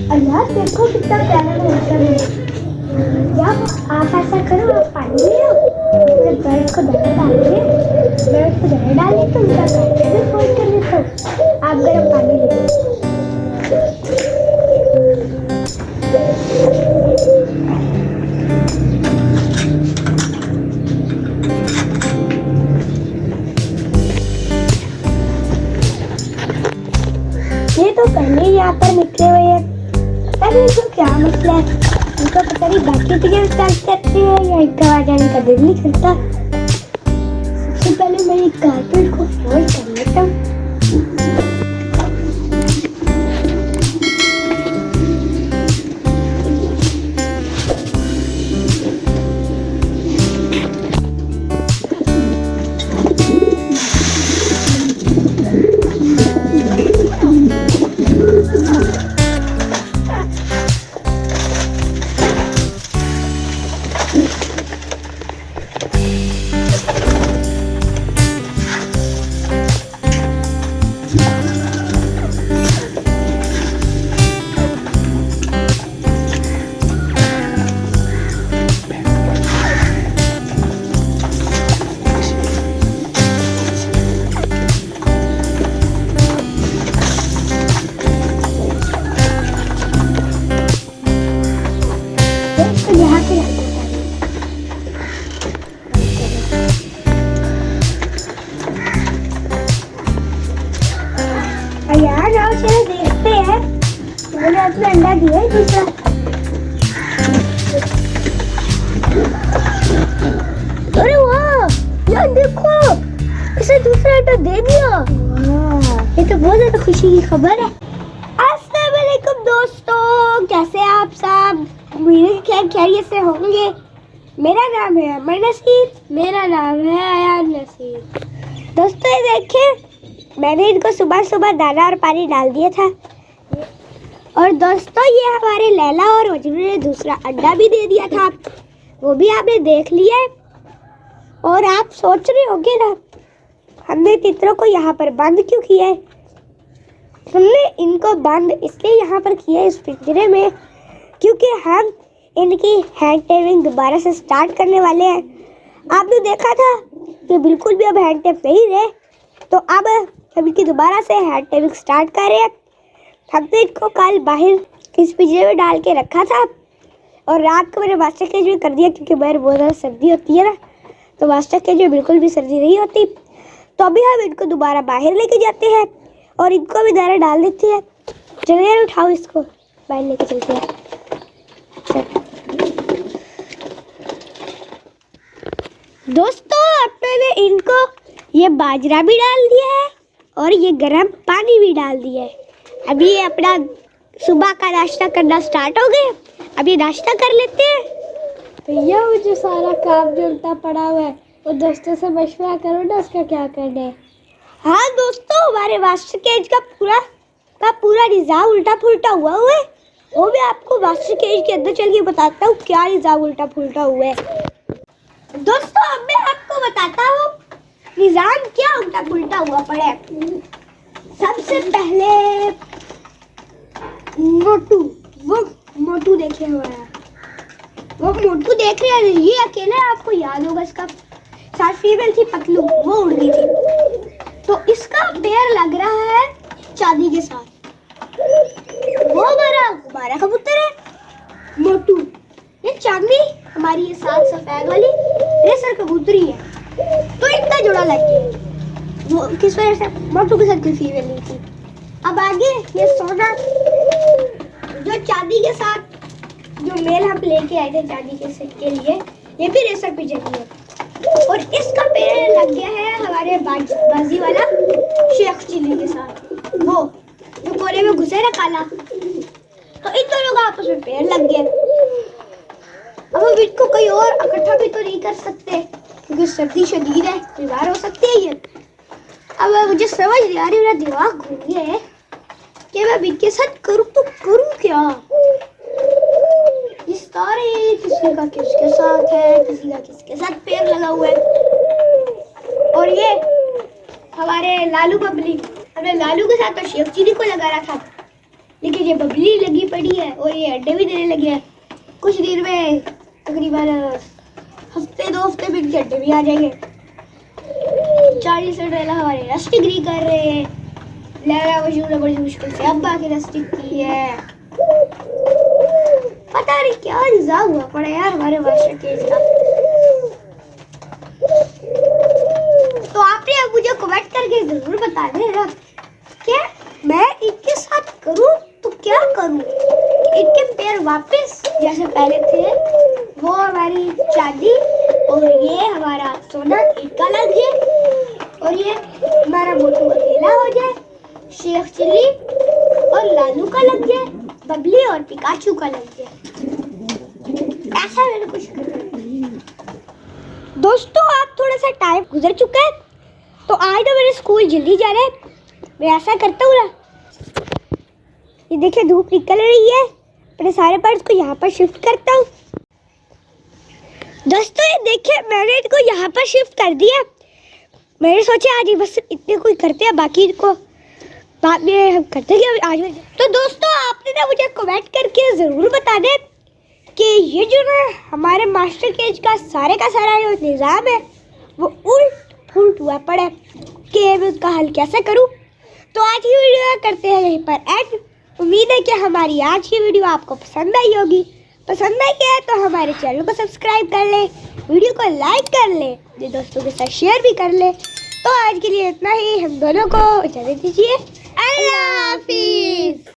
और यार देखो कितना प्यारा मौसम है। यार आप ऐसा करो, आप पानी ले आओ, अपने बर्फ को दर डालिए, बर्फ को दर डालिए तो उनका कांटे भी फोल्ड कर देता हूँ। आप गर्म पानी ले लो। ये तो पहले ही यहाँ पर निकले हुए हैं, पता नहीं इनको क्या मसला है। इनको पता नहीं बाकी चीजें स्टार्ट करती है या इनका आ जाने का दिल नहीं करता। सबसे पहले मैं एक कारपेट को फोल्ड कर लेता हूँ। यार आओ चलो देखते हैं। मैंने अपना अंडा दिया है दूसरा। अरे वाह यार देखो, इसे दूसरा अंडा दे दिया। ये तो बहुत ज्यादा खुशी की खबर है। अस्सलाम वालेकुम दोस्तों, कैसे आप सब? मेरे खैरियत से होंगे। मेरा नाम है अमर नसीर। मेरा नाम है अयान नसीर। दोस्तों ये देखें, मैंने इनको सुबह सुबह दाना और पानी डाल दिया था। और दोस्तों ये हमारे लैला और मजनू ने दूसरा अंडा भी दे दिया था, वो भी आपने देख लिया है। और आप सोच रहे होंगे ना, हमने तितरों को यहाँ पर बंद क्यों किया है? हमने इनको बंद इसलिए यहाँ पर किया है इस पिंजरे में, क्योंकि हम इनकी हैंड टेपिंग दोबारा से स्टार्ट करने वाले हैं। आपने देखा था कि बिल्कुल भी अब हैंड टेप नहीं रहे, तो अब हम इनकी दोबारा से हैंड टेपिंग स्टार्ट कर रहे हैं। हमने इनको कल बाहर इस पिंजरे में डाल के रखा था और रात को मैंने मास्टर केज में कर दिया, क्योंकि बाहर बहुत ज़्यादा सर्दी होती है ना, तो मास्टर केज में बिल्कुल भी सर्दी नहीं होती। तो अभी हम इनको दोबारा बाहर लेके जाते हैं और इनको भी दाना डाल देते हैं। चलिए उठाओ, इसको बाहर लेके चलते हैं। दोस्तों अपने इनको ये बाजरा भी डाल दिया है और ये गर्म पानी भी डाल दिया है। अभी ये अपना सुबह का नाश्ता करना स्टार्ट हो गया। अब ये नाश्ता कर लेते हैं। भैया मुझे सारा काम जो उल्टा पड़ा हुआ है, वो दोस्तों से मशवरा करो ना, उसका क्या करना है। हाँ दोस्तों, हमारे मास्टर केज का पूरा निज़ाम उल्टा पुल्टा हुआ है। वो मैं आपको मास्टर केज के अंदर चल के बताता हूँ क्या निज़ाम उल्टा पुल्टा हुआ है। दोस्तों अब मैं आपको बताता हूँ निज़ाम क्या उल्टा पुल्टा हुआ पड़ा है। सबसे पहले मोटू देखे हुआ है। वो मोटू देख रहे हैं, ये अकेले आपको याद होगा, इसका साथ फीमेल थी पतलू, वो उड़ गई थी। तो इसका पैर लग रहा है चांदी के साथ। वो हमारा कबूतर है मोटू। ये चांदी हमारी ये साथ सफेद वाली रेसर कबूतरी है। तो इतना जोड़ा लग गया। वो किस वजह से? मोटू के साथ कोई फीमेल नहीं थी। अब आगे ये सोना, जो चांदी के साथ जो मेल हम लेके आए थे चांदी के सेट के लिए, ये भी रेसर पे चली है। और इसका पैर लग गया है हमारे बाजी वाला शेख चिल्ली के साथ, वो जो कोने में घुसे ना काला। तो इन दोनों का आपस में पैर लग गया। अब हम इनको कोई और इकट्ठा भी तो नहीं कर सकते, क्योंकि सर्दी शदीद है, बीमार हो सकते हैं ये। अब मुझे समझ नहीं आ रही, मेरा दिमाग घूम गया है कि मैं इनके साथ करूँ तो करूँ क्या। ये सारे किसी का किसके साथ है, किसी का किसके साथ पैर लगा हुआ है। और ये हमारे लालू बबली, हमने लालू के साथ तो शेख चिली को लगा रखा था, लेकिन ये बबली लगी पड़ी है ये अंडे भी देने लगे हैं। कुछ दिन में तकरीबन हफ्ते 2 हफ्ते में इनके अंडे भी आ जाएंगे। 40 मिनट हमारे रस्ट डिग्री कर रहे हैं। लहरा वजूद ने बड़ी मुश्किल से अब्बा की रस्ट की है। पता नहीं क्या निजाम हुआ पड़ा यार हमारे मास्टर केज का। तो आपने अब मुझे कमेंट करके जरूर बता देना क्या मैं इनके साथ करूं तो क्या करूं। इनके पैर वापस जैसे पहले थे, वो हमारी चांदी और ये हमारा सोना इनका लग जाए, और ये हमारा मोटू अकेला हो जाए, शेख चिल्ली और लालू का लग जाए, बबली और पिकाचू का लग जाए। ऐसा मैंने कुछ करना है। दोस्तों आप थोड़ा सा टाइम गुजर चुका है, तो आज तो मेरे स्कूल जल्दी जा रहे हैं। मैं ऐसा करता हूँ ना, ये देखिए धूप निकल रही है, अपने सारे पार्ट्स को यहाँ पर शिफ्ट करता हूँ। दोस्तों ये देखिए मैंने इनको यहाँ पर शिफ्ट कर दिया। मैंने सोचा आज ही बस इतने कोई करते हैं, बाकी इनको बाद में हम करते हैं आज में। तो दोस्तों आपने ना मुझे कमेंट करके ज़रूर बता दें कि ये जो ना हमारे मास्टर केज का सारा जो निज़ाम है वो उल्ट फुलट हुआ पड़ा है कि मैं उसका हल कैसे करूं। तो आज की वीडियो करते हैं यहीं पर एंड। उम्मीद है कि हमारी आज की वीडियो आपको पसंद आई होगी। पसंद आई है तो हमारे चैनल को सब्सक्राइब कर ले, वीडियो को लाइक कर ले, अपने दोस्तों के साथ शेयर भी कर ले। तो आज के लिए इतना ही, हम दोनों को इजाज़त दीजिए। अल्लाह हाफिज़।